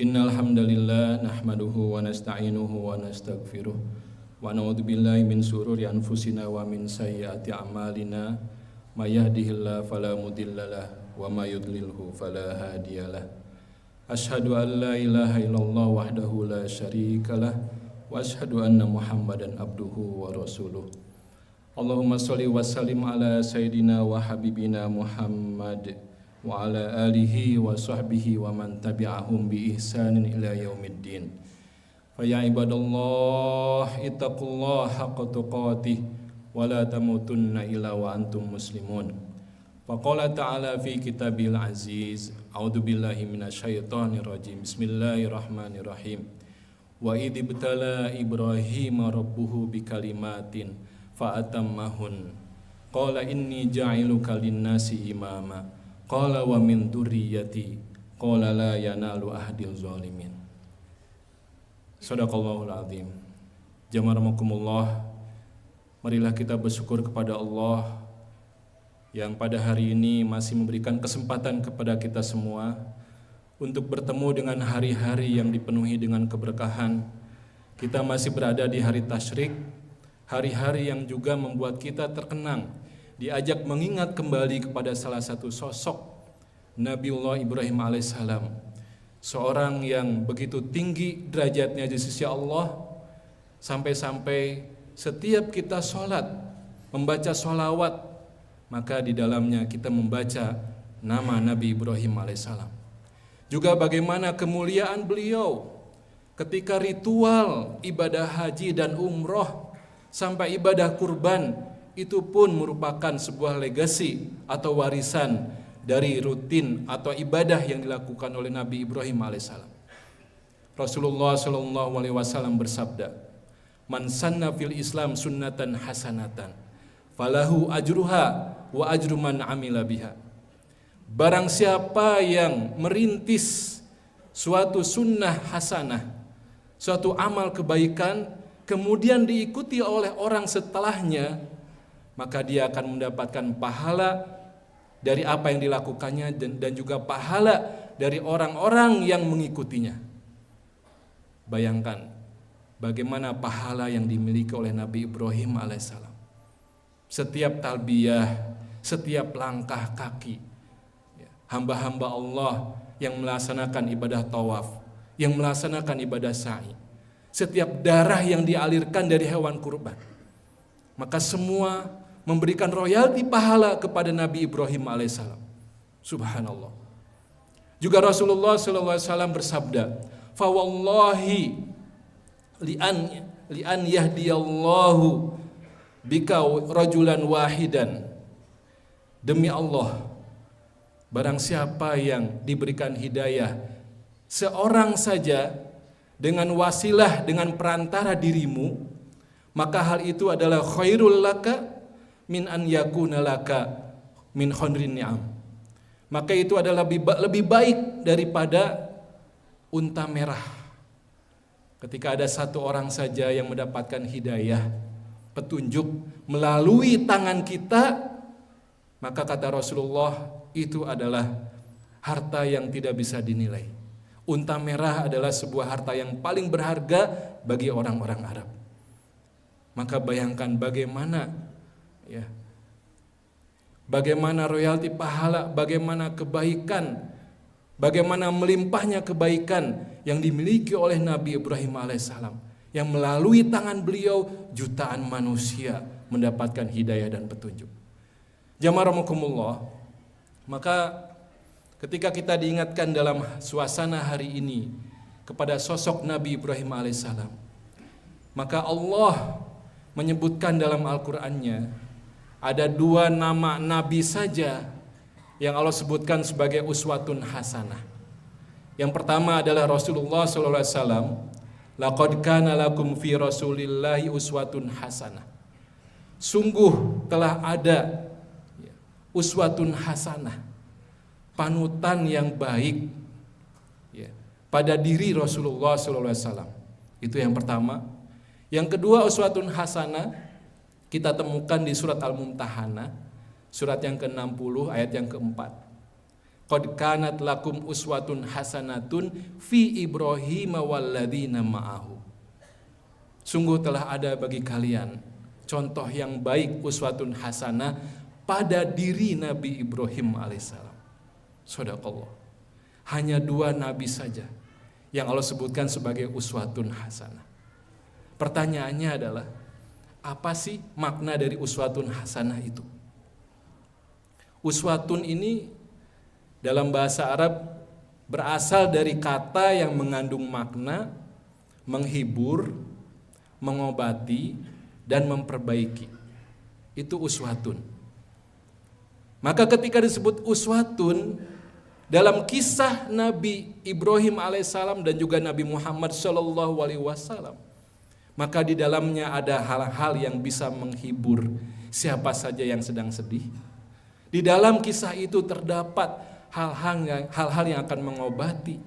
Innal hamdalillah nahmaduhu wa nasta'inuhu wa nastaghfiruh wa na'udzu billahi min shururi anfusina wa min sayyiati a'malina may yahdihillahu fala mudhillalah wa may yudlilhu fala hadiyalah. Asyhadu an la ilaha illallah wahdahu la syarikalah wa asyhadu anna Muhammadan abduhu wa rasuluh. Allahumma shalli wa sallim ala sayyidina wa habibina Muhammad wa ala alihi wa sahbihi wa man tabi'ahum bi ihsanin ila yaumiddin. Fa ya ibadallah ittaqullaha haqqa tuqatih wa la tamutunna illa wa antum muslimun. Fa qala ta'ala fi kitabil aziz, a'udzu billahi minasyaitonir rajim. Bismillahirrahmanirrahim. Wa idibtala Ibrahim rabbuhu bikalimatin fa atammahun. Qala inni ja'iluka lin-nasi imama. Qala wa min dzurriyyati qala la yanalu ahdil zalimin. Shadaqallahul azim. Jamaramakumullah. Marilah kita bersyukur kepada Allah yang pada hari ini masih memberikan kesempatan kepada kita semua untuk bertemu dengan hari-hari yang dipenuhi dengan keberkahan. Kita masih berada di hari tasyrik, hari-hari yang juga membuat kita terkenang, diajak mengingat kembali kepada salah satu sosok Nabiullah Ibrahim alaihissalam, seorang yang begitu tinggi derajatnya di sisi Allah, sampai-sampai setiap kita sholat, membaca sholawat, maka di dalamnya kita membaca nama Nabi Ibrahim alaihissalam. Juga bagaimana kemuliaan beliau ketika ritual ibadah haji dan umroh sampai ibadah kurban, itu pun merupakan sebuah legasi atau warisan dari rutin atau ibadah yang dilakukan oleh Nabi Ibrahim alaihissalam. Rasulullah sallallahu alaihi wasallam bersabda, "Man sanna fil Islam sunnatan hasanatan, falahu ajruha wa ajru man amila biha." Barang siapa yang merintis suatu sunnah hasanah, suatu amal kebaikan, kemudian diikuti oleh orang setelahnya, maka dia akan mendapatkan pahala dari apa yang dilakukannya dan juga pahala dari orang-orang yang mengikutinya. Bayangkan bagaimana pahala yang dimiliki oleh Nabi Ibrahim alaihissalam. Setiap talbiyah, setiap langkah kaki, hamba-hamba Allah yang melaksanakan ibadah tawaf, yang melaksanakan ibadah sa'i, setiap darah yang dialirkan dari hewan kurban, maka semua memberikan royalti pahala kepada Nabi Ibrahim alaihissalam. Subhanallah. Juga Rasulullah sallallahu alaihi wasallam bersabda, "Fa wallahi li'an yahdiyallahu bika rajulan wahidan." Demi Allah, barang siapa yang diberikan hidayah seorang saja dengan wasilah, dengan perantara dirimu, maka hal itu adalah khairul laka min an yakuna laka min khonrin ni'am. Maka itu adalah lebih baik daripada unta merah. Ketika ada satu orang saja yang mendapatkan hidayah, petunjuk melalui tangan kita, maka kata Rasulullah, itu adalah harta yang tidak bisa dinilai. Unta merah adalah sebuah harta yang paling berharga bagi orang-orang Arab. Maka bayangkan bagaimana royalti pahala, bagaimana kebaikan, bagaimana melimpahnya kebaikan yang dimiliki oleh Nabi Ibrahim alaihissalam, yang melalui tangan beliau jutaan manusia mendapatkan hidayah dan petunjuk. Jamaramukumullah. Maka ketika kita diingatkan dalam suasana hari ini kepada sosok Nabi Ibrahim alaihissalam, maka Allah menyebutkan dalam Al-Qur'annya ada dua nama Nabi saja yang Allah sebutkan sebagai uswatun hasanah. Yang pertama adalah Rasulullah SAW. Laqad kana lakum fi Rasulillahi uswatun hasanah. Sungguh telah ada uswatun hasanah, panutan yang baik pada diri Rasulullah SAW. Itu yang pertama. Yang kedua, uswatun hasanah kita temukan di surat Al-Mumtahanah, surat yang ke-60 ayat yang keempat. Qad kanat lakum uswatun hasanatun fi Ibrahim walladzina ma'ahu. Sungguh telah ada bagi kalian contoh yang baik, uswatun hasanah, pada diri Nabi Ibrahim alaihissalam. Shadaqallah. Hanya 2 nabi saja yang Allah sebutkan sebagai uswatun hasanah. Pertanyaannya adalah, apa sih makna dari uswatun hasanah itu? Uswatun ini dalam bahasa Arab berasal dari kata yang mengandung makna menghibur, mengobati, dan memperbaiki. Itu uswatun. Maka ketika disebut uswatun dalam kisah Nabi Ibrahim alaihissalam dan juga Nabi Muhammad sallallahu alaihi wasallam, maka di dalamnya ada hal-hal yang bisa menghibur siapa saja yang sedang sedih. Di dalam kisah itu terdapat hal-hal yang akan mengobati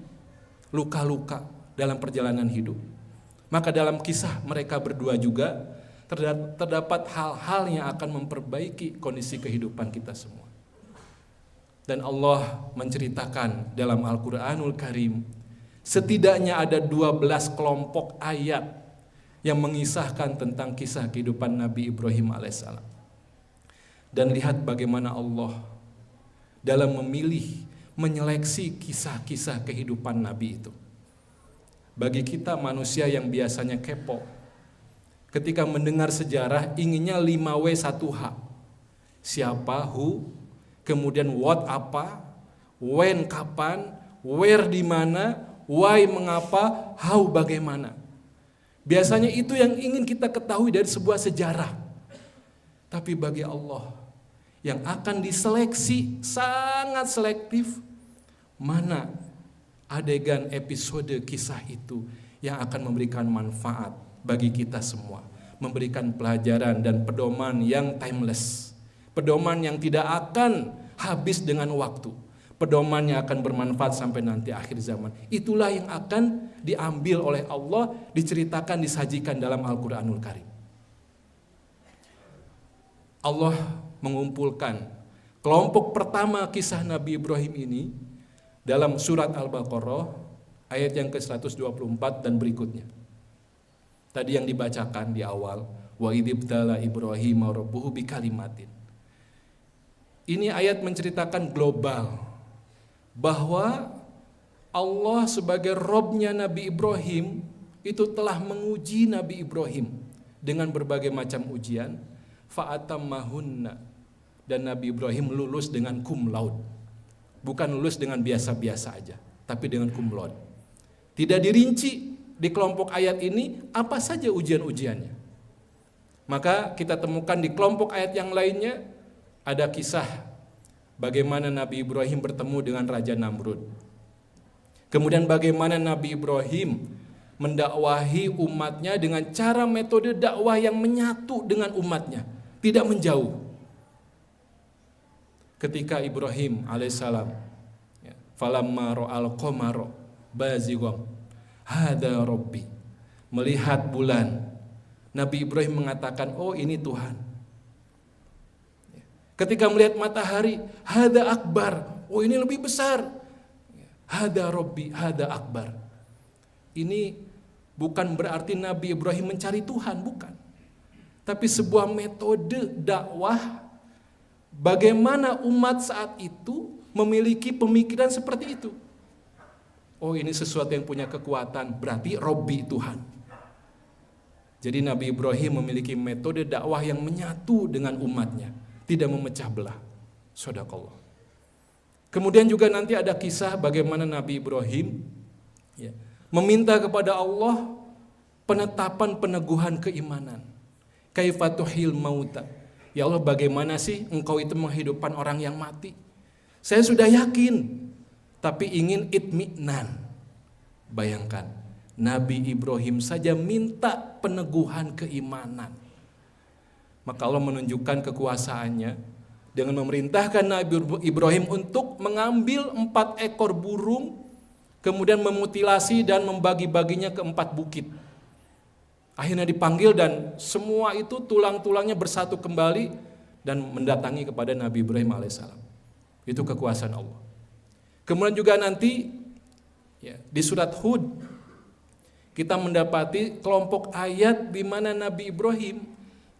luka-luka dalam perjalanan hidup. Maka dalam kisah mereka berdua juga terdapat hal-hal yang akan memperbaiki kondisi kehidupan kita semua. Dan Allah menceritakan dalam Al-Quranul Karim, setidaknya ada 12 kelompok ayat yang mengisahkan tentang kisah kehidupan Nabi Ibrahim alaihissalam. Dan lihat bagaimana Allah dalam memilih, menyeleksi kisah-kisah kehidupan Nabi itu. Bagi kita manusia yang biasanya kepo, ketika mendengar sejarah inginnya 5W1H. Siapa, who, kemudian what, apa, when, kapan, where, di mana, why, mengapa, how, bagaimana. Biasanya itu yang ingin kita ketahui dari sebuah sejarah. Tapi bagi Allah yang akan diseleksi sangat selektif, mana adegan episode kisah itu yang akan memberikan manfaat bagi kita semua, memberikan pelajaran dan pedoman yang timeless, pedoman yang tidak akan habis dengan waktu, pedoman yang akan bermanfaat sampai nanti akhir zaman. Itulah yang akan diambil oleh Allah, diceritakan, disajikan dalam Al-Quranul Karim. Allah mengumpulkan kelompok pertama kisah Nabi Ibrahim ini dalam surat Al-Baqarah ayat yang ke-124 dan berikutnya. Tadi yang dibacakan di awal, wa idzibtala Ibrahim rabbuhu bikalimatin. Ini ayat menceritakan global bahwa Allah sebagai Robnya Nabi Ibrahim itu telah menguji Nabi Ibrahim dengan berbagai macam ujian, fa'atammahunna, dan Nabi Ibrahim lulus dengan cum laude. Bukan lulus dengan biasa-biasa aja, tapi dengan cum laude. Tidak dirinci di kelompok ayat ini apa saja ujian-ujiannya. Maka kita temukan di kelompok ayat yang lainnya ada kisah bagaimana Nabi Ibrahim bertemu dengan Raja Namrud. Kemudian bagaimana Nabi Ibrahim mendakwahi umatnya dengan cara metode dakwah yang menyatu dengan umatnya, tidak menjauh. Ketika Ibrahim alaihissalam, falamma ra'al qamara bazighan hadza rabbi, melihat bulan, Nabi Ibrahim mengatakan, oh ini Tuhan. Ketika melihat matahari, hadza akbar, oh ini lebih besar. Hadza rabbi, hadza akbar. Ini bukan berarti Nabi Ibrahim mencari Tuhan, bukan. Tapi sebuah metode dakwah bagaimana umat saat itu memiliki pemikiran seperti itu. Oh ini sesuatu yang punya kekuatan, berarti Robbi, Tuhan. Jadi Nabi Ibrahim memiliki metode dakwah yang menyatu dengan umatnya, tidak memecah belah. Shadaqallah. Kemudian juga nanti ada kisah bagaimana Nabi Ibrahim meminta kepada Allah penetapan peneguhan keimanan. Kaifatuhil mauta. Ya Allah, bagaimana sih engkau itu menghidupkan orang yang mati? Saya sudah yakin, tapi ingin itminan. Bayangkan, Nabi Ibrahim saja minta peneguhan keimanan. Maka Allah menunjukkan kekuasaannya dengan memerintahkan Nabi Ibrahim untuk mengambil 4 ekor burung, kemudian memutilasi dan membagi-baginya ke 4 bukit. Akhirnya dipanggil dan semua itu tulang-tulangnya bersatu kembali dan mendatangi kepada Nabi Ibrahim alaihissalam. Itu kekuasaan Allah. Kemudian juga nanti ya, di surat Hud kita mendapati kelompok ayat di mana Nabi Ibrahim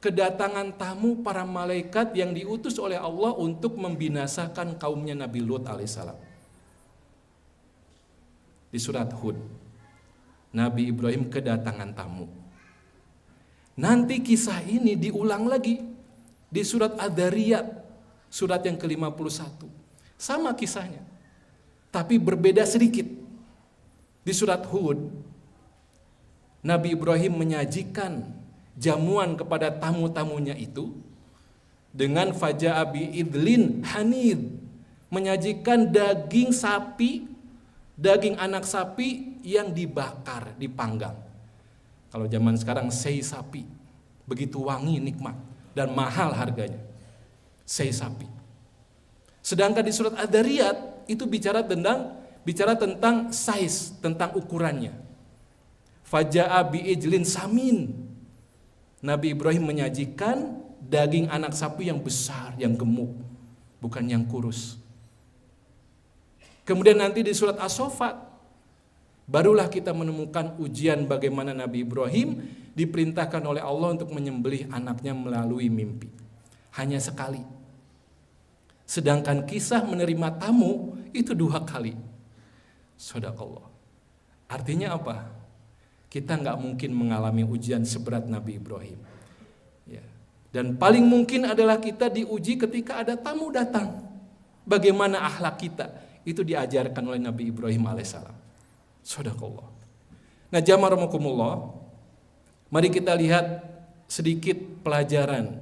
kedatangan tamu para malaikat yang diutus oleh Allah untuk membinasakan kaumnya Nabi Lut alaihissalam. Di surat Hud, Nabi Ibrahim kedatangan tamu. Nanti kisah ini diulang lagi di surat Ad-Dariyat, surat yang ke-51. Sama kisahnya, tapi berbeda sedikit. Di surat Hud, Nabi Ibrahim menyajikan jamuan kepada tamu-tamunya itu dengan faja'a bi idlin hanid, menyajikan daging sapi, daging anak sapi yang dibakar, dipanggang. Kalau zaman sekarang sei sapi, begitu wangi, nikmat dan mahal harganya. Sei sapi. Sedangkan di surat Ad-Dariyat itu bicara tentang size, tentang ukurannya. Faja'a bi ijlin samin. Nabi Ibrahim menyajikan daging anak sapi yang besar, yang gemuk, bukan yang kurus. Kemudian nanti di surat As-Saffat, barulah kita menemukan ujian bagaimana Nabi Ibrahim diperintahkan oleh Allah untuk menyembelih anaknya melalui mimpi. Hanya sekali. Sedangkan kisah menerima tamu itu 2 kali. Shadaqallah. Artinya apa? Kita nggak mungkin mengalami ujian seberat Nabi Ibrahim. Ya. Dan paling mungkin adalah kita diuji ketika ada tamu datang. Bagaimana akhlak kita? Itu diajarkan oleh Nabi Ibrahim alaihissalam. Shadaqallah. Nah, jamaah rahimakumullah, mari kita lihat sedikit pelajaran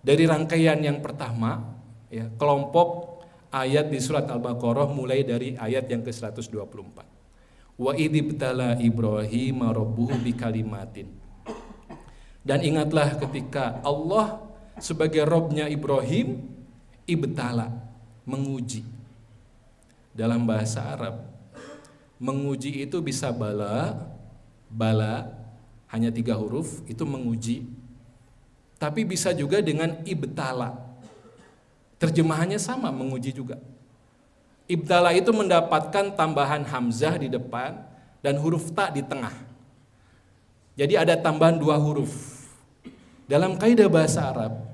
dari rangkaian yang pertama, ya, kelompok ayat di surat Al-Baqarah mulai dari ayat yang ke-124. Wa idibtala Ibrahim rabbuhu bikalimatin. Dan ingatlah ketika Allah sebagai Robnya Ibrahim ibtala, menguji. Dalam bahasa Arab, menguji itu bisa bala hanya 3 huruf, itu menguji. Tapi bisa juga dengan ibtala. Terjemahannya sama, menguji juga. Ibtala itu mendapatkan tambahan hamzah di depan dan huruf ta di tengah. Jadi ada tambahan 2 huruf. Dalam kaidah bahasa Arab,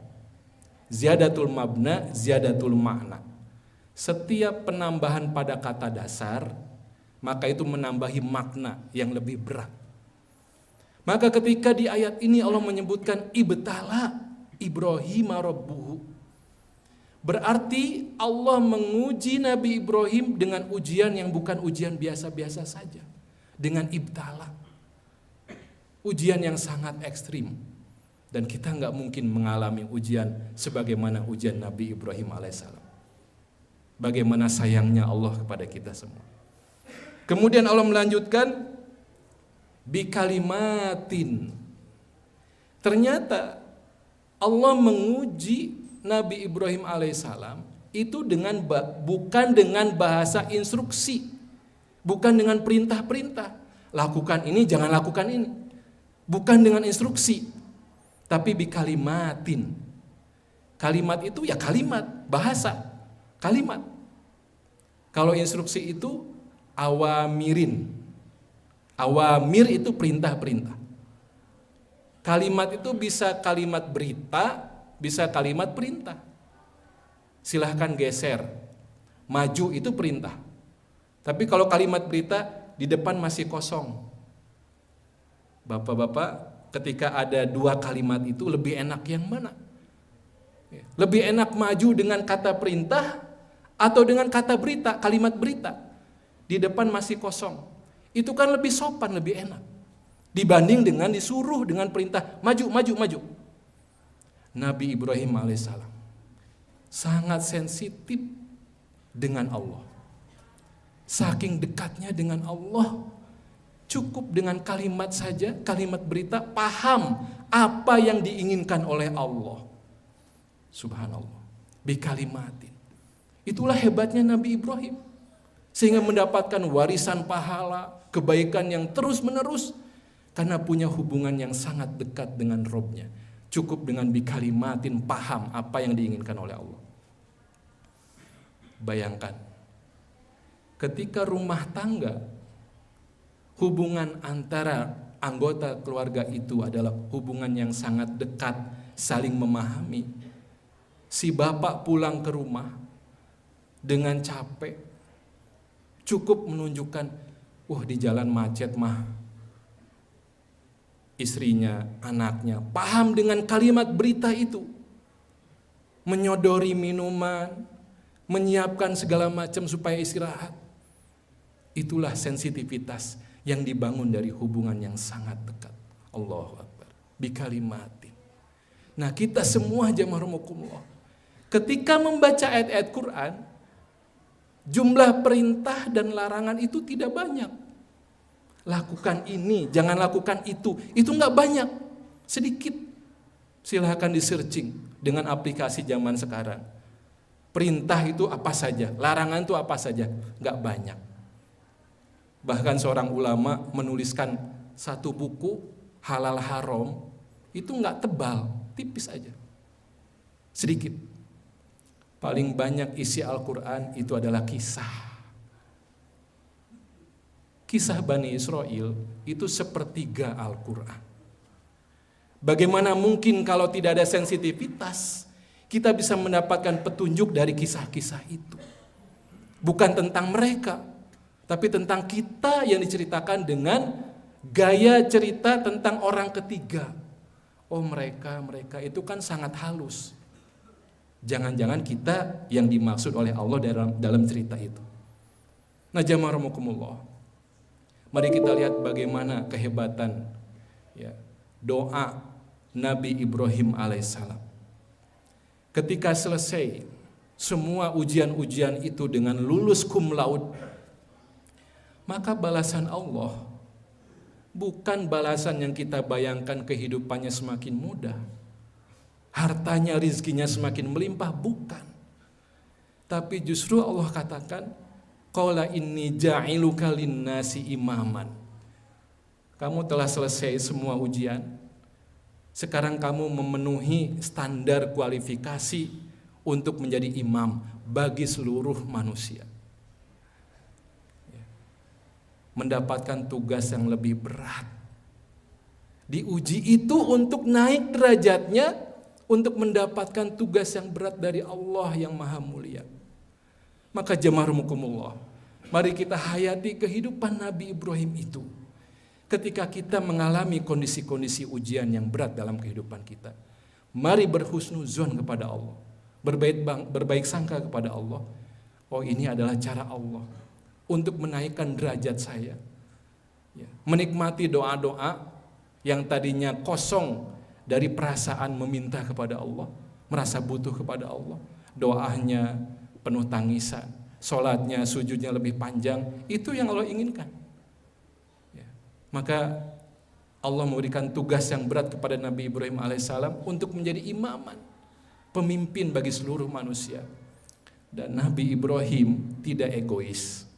ziyadatul mabna, ziyadatul makna. Setiap penambahan pada kata dasar, maka itu menambahi makna yang lebih berat. Maka ketika di ayat ini Allah menyebutkan ibtala Ibrahim rabbuhu, berarti Allah menguji Nabi Ibrahim dengan ujian yang bukan ujian biasa-biasa saja. Dengan ibtala. Ujian yang sangat ekstrim. Dan kita nggak mungkin mengalami ujian sebagaimana ujian Nabi Ibrahim alaihissalam. Bagaimana sayangnya Allah kepada kita semua. Kemudian Allah melanjutkan bikalimatin. Ternyata Allah menguji Nabi Ibrahim alaihissalam itu bukan dengan bahasa instruksi, bukan dengan perintah-perintah. Lakukan ini, jangan lakukan ini. Bukan dengan instruksi, tapi bikalimatin. Kalimat itu ya kalimat, bahasa, kalimat. Kalau instruksi itu awamirin. Awamir itu perintah-perintah. Kalimat itu bisa kalimat berita, bisa kalimat perintah. Silahkan geser. Maju itu perintah. Tapi kalau kalimat berita di depan masih kosong. Bapak-bapak, ketika ada 2 kalimat itu lebih enak yang mana? Lebih enak maju dengan kata perintah atau dengan kata berita, kalimat berita. Di depan masih kosong. Itu kan lebih sopan, lebih enak. Dibanding dengan disuruh dengan perintah, maju, maju, maju. Nabi Ibrahim alaihissalam sangat sensitif dengan Allah. Saking dekatnya dengan Allah, cukup dengan kalimat saja, kalimat berita, paham apa yang diinginkan oleh Allah. Subhanallah. Bikalimatin. Itulah hebatnya Nabi Ibrahim. Sehingga mendapatkan warisan pahala, kebaikan yang terus menerus. Karena punya hubungan yang sangat dekat dengan Robnya. Cukup dengan bikalimatin, paham apa yang diinginkan oleh Allah. Bayangkan, ketika rumah tangga, hubungan antara anggota keluarga itu adalah hubungan yang sangat dekat, saling memahami. Si bapak pulang ke rumah dengan capek, cukup menunjukkan, di jalan macet mah. Istrinya, anaknya paham dengan kalimat berita itu, menyodori minuman, menyiapkan segala macam supaya istirahat. Itulah sensitivitas yang dibangun dari hubungan yang sangat dekat. Allahu Akbar. Bikalimatin. Nah, kita semua jamaah rahimakumullah, ketika membaca ayat-ayat Quran, jumlah perintah dan larangan itu tidak banyak. Lakukan ini, jangan lakukan itu enggak banyak, sedikit. Silahkan di searching dengan aplikasi zaman sekarang. Perintah itu apa saja, larangan itu apa saja, enggak banyak. Bahkan seorang ulama menuliskan satu buku halal haram, itu enggak tebal, tipis aja, sedikit. Paling banyak isi Al-Quran itu adalah kisah. Kisah Bani Israel itu sepertiga Al-Quran. Bagaimana mungkin kalau tidak ada sensitivitas, kita bisa mendapatkan petunjuk dari kisah-kisah itu. Bukan tentang mereka, tapi tentang kita yang diceritakan dengan gaya cerita tentang orang ketiga. Mereka itu kan sangat halus. Jangan-jangan kita yang dimaksud oleh Allah dalam cerita itu. Nah, jamaah rahimakumullah, mari kita lihat bagaimana kehebatan doa Nabi Ibrahim alaihissalam. Ketika selesai semua ujian-ujian itu dengan lulus cum laude, maka balasan Allah bukan balasan yang kita bayangkan, kehidupannya semakin mudah, hartanya, rizkinya semakin melimpah, bukan. Tapi justru Allah katakan, qala inni ja'iluka linnasi imaman. Kamu telah selesai semua ujian, sekarang kamu memenuhi standar kualifikasi untuk menjadi imam bagi seluruh manusia. Mendapatkan tugas yang lebih berat, diuji itu untuk naik derajatnya, untuk mendapatkan tugas yang berat dari Allah yang maha mulia. Maka jamaah rahimakumullah, mari kita hayati kehidupan Nabi Ibrahim itu. Ketika kita mengalami kondisi-kondisi ujian yang berat dalam kehidupan kita, mari berhusnuzon kepada Allah, berbaik sangka kepada Allah. Ini adalah cara Allah untuk menaikkan derajat saya. Menikmati doa-doa yang tadinya kosong dari perasaan meminta kepada Allah, merasa butuh kepada Allah, doanya penuh tangisan, sholatnya, sujudnya lebih panjang, itu yang Allah inginkan. Maka Allah memberikan tugas yang berat kepada Nabi Ibrahim alaihissalam untuk menjadi imaman, pemimpin bagi seluruh manusia. Dan Nabi Ibrahim tidak egois.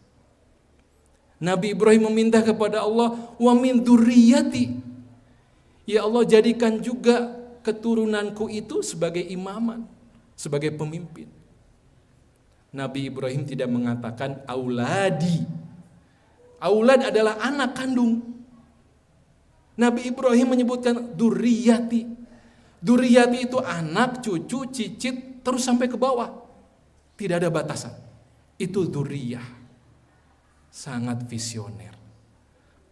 Nabi Ibrahim meminta kepada Allah, wa min dzurriyyati, ya Allah, jadikan juga keturunanku itu sebagai imaman, sebagai pemimpin. Nabi Ibrahim tidak mengatakan auladi. Aulad adalah anak kandung. Nabi Ibrahim menyebutkan dzurriyyati. Dzurriyyati itu anak, cucu, cicit, terus sampai ke bawah. Tidak ada batasan. Itu dzurriyyah. Sangat visioner.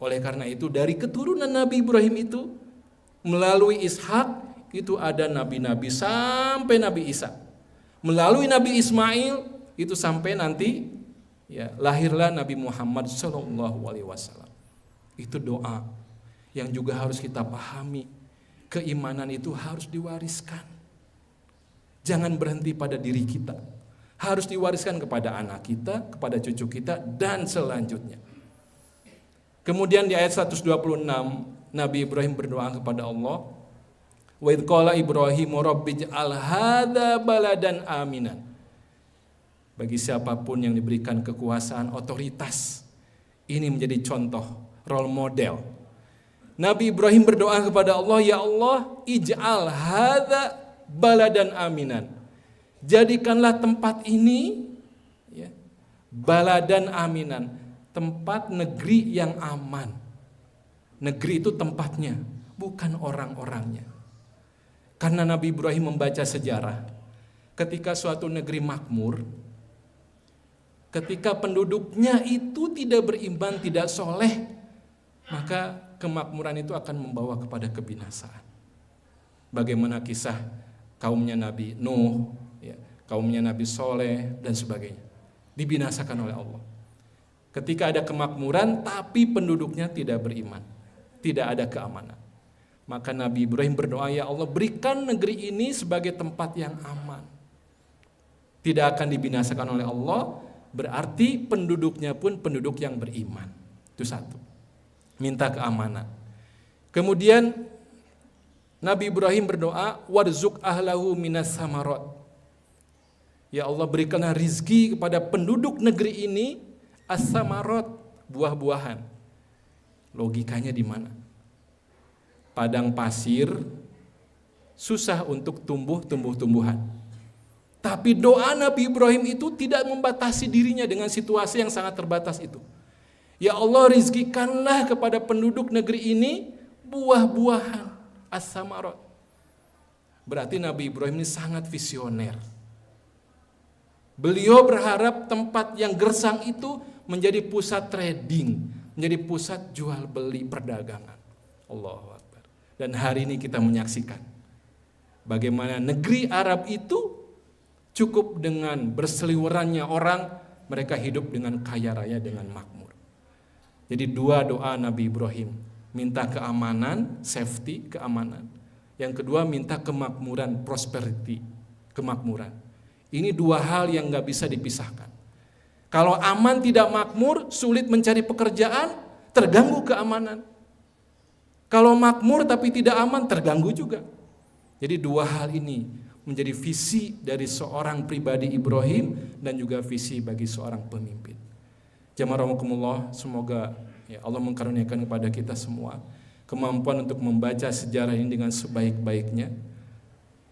Oleh karena itu, dari keturunan Nabi Ibrahim itu, melalui Ishak itu ada nabi-nabi sampai Nabi Isa. Melalui Nabi Ismail itu sampai nanti lahirlah Nabi Muhammad SAW. Itu doa yang juga harus kita pahami. Keimanan itu harus diwariskan. Jangan berhenti pada diri kita. Harus diwariskan kepada anak kita, kepada cucu kita, dan selanjutnya. Kemudian di ayat 126, Nabi Ibrahim berdoa kepada Allah, wa idz qala Ibrahim rabbij'al hadza baladan aminan. Bagi siapapun yang diberikan kekuasaan, otoritas, ini menjadi contoh, role model. Nabi Ibrahim berdoa kepada Allah, ya Allah, ij'al hadza baladan aminan. Jadikanlah tempat ini Baladan aminan, tempat negeri yang aman. Negeri itu tempatnya, bukan orang-orangnya. Karena Nabi Ibrahim membaca sejarah, ketika suatu negeri makmur, ketika penduduknya itu tidak beriman, tidak soleh, maka kemakmuran itu akan membawa kepada kebinasaan. Bagaimana kisah kaumnya Nabi Nuh, ya, kaumnya Nabi Soleh dan sebagainya, dibinasakan oleh Allah. Ketika ada kemakmuran tapi penduduknya tidak beriman, tidak ada keamanan, maka Nabi Ibrahim berdoa, ya Allah berikan negeri ini sebagai tempat yang aman. Tidak akan dibinasakan oleh Allah, berarti penduduknya pun penduduk yang beriman. Itu satu, minta keamanan. Kemudian Nabi Ibrahim berdoa, warzuk ahlahu minas samarot. Ya Allah berikanlah rizki kepada penduduk negeri ini as-samarot, buah-buahan. Logikanya di mana? Padang pasir susah untuk tumbuh-tumbuhan. Tapi doa Nabi Ibrahim itu tidak membatasi dirinya dengan situasi yang sangat terbatas itu. Ya Allah rizkikanlah kepada penduduk negeri ini buah-buahan as-samarot. Berarti Nabi Ibrahim ini sangat visioner. Beliau berharap tempat yang gersang itu menjadi pusat trading, menjadi pusat jual beli perdagangan. Allahu Akbar. Dan hari ini kita menyaksikan bagaimana negeri Arab itu cukup dengan berseliwerannya orang, mereka hidup dengan kaya raya, dengan makmur. Jadi dua doa Nabi Ibrahim, minta keamanan, safety, keamanan. Yang kedua minta kemakmuran, prosperity, kemakmuran. Ini dua hal yang gak bisa dipisahkan. Kalau aman tidak makmur, sulit mencari pekerjaan, terganggu keamanan. Kalau makmur tapi tidak aman, terganggu juga. Jadi dua hal ini menjadi visi dari seorang pribadi Ibrahim dan juga visi bagi seorang pemimpin. Jamaah rahimakumullah, semoga ya Allah mengkaruniakan kepada kita semua kemampuan untuk membaca sejarah ini dengan sebaik-baiknya,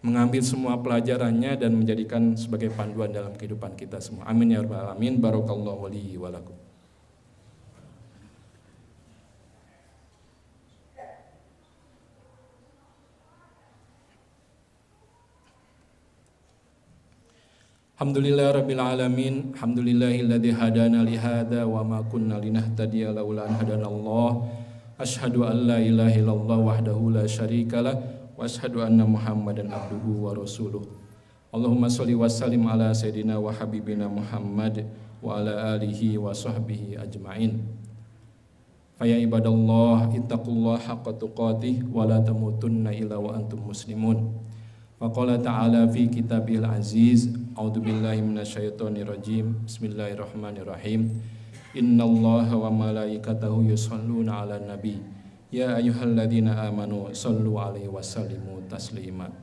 mengambil semua pelajarannya dan menjadikan sebagai panduan dalam kehidupan kita semua. Amin ya rabbal alamin. Barakallahu li wa lakum. Alhamdulillah rabbil alamin. Alhamdulillahilladzi hadana li hadza wa ma kunna linahtadiya laula an hadanallah. Asyhadu an la ilaha illallah wahdahu la syarikalah wa asyhadu anna Muhammadan abduhu wa rasuluh. Allahumma shalli wa sallim ala sayidina wa habibina Muhammad wa ala alihi wa sahbihi ajmain. Fa ya ibadallah ittaqullaha haqqa tuqatih wa la tamutunna illa wa antum muslimun. Faqala ta'ala fi kitabil aziz, a'udzu billahi minasyaitonir rajim. Bismillahirrahmanirrahim. Innallaha wa malaikatahu yusholluna 'alan nabi. Ya ayyuhalladzina amanu shallu 'alaihi wa sallimu taslima.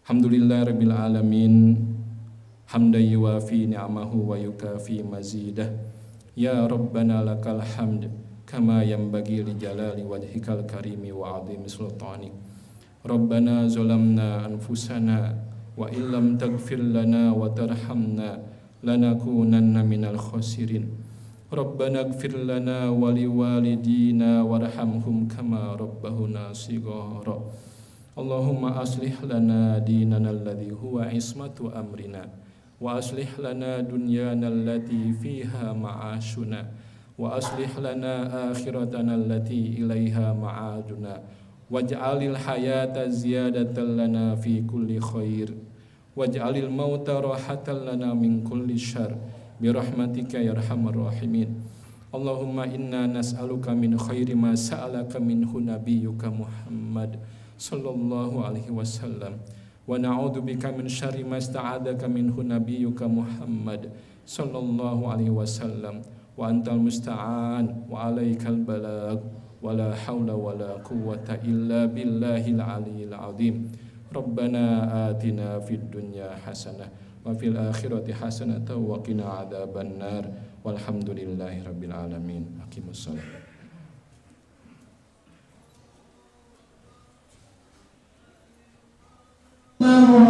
Alhamdulillahirabbil alamin. Hamdan yuwafi ni'amahu wa yukafi mazidah. Ya rabbana lakal hamd kama yanbaghi li jalali wajhikal karimi wa 'azimi sultanik. Rabbana zalamna anfusana wa illam taghfir lana wa tarhamna lanakunanna minal khasirin. Rabbana ighfir lana wa liwalidina warhamhum kama rabbahuna shighara. Allahumma aslih lana dinana alladhi huwa ismatu amrina wa aslih lana dunyana allati fiha ma'ashuna wa aslih lana akhiratana allati ilaiha ma'aduna. Waj'alil hayata ziyadatan lana fi kulli khair waj'alil mauta rahatan lana min kulli syarr birahmatika ya arhamar rahimin. Allahumma inna nas'aluka min khairi ma sa'alaka minhu nabiyyuka Muhammad sallallahu alaihi wasallam wa na'udzubika min syarri ma sta'adzaka minhu nabiyyuka Muhammad sallallahu alaihi wasallam wa antal musta'an wa alaikal balagh wala haula wala quwwata illa billahil aliyyil azim. Rabbana atina fid dunya hasanah wa fil akhirati hasanah wa qina adzabannar. Walhamdulillahi rabbil alamin. Aqimussalam. Allahu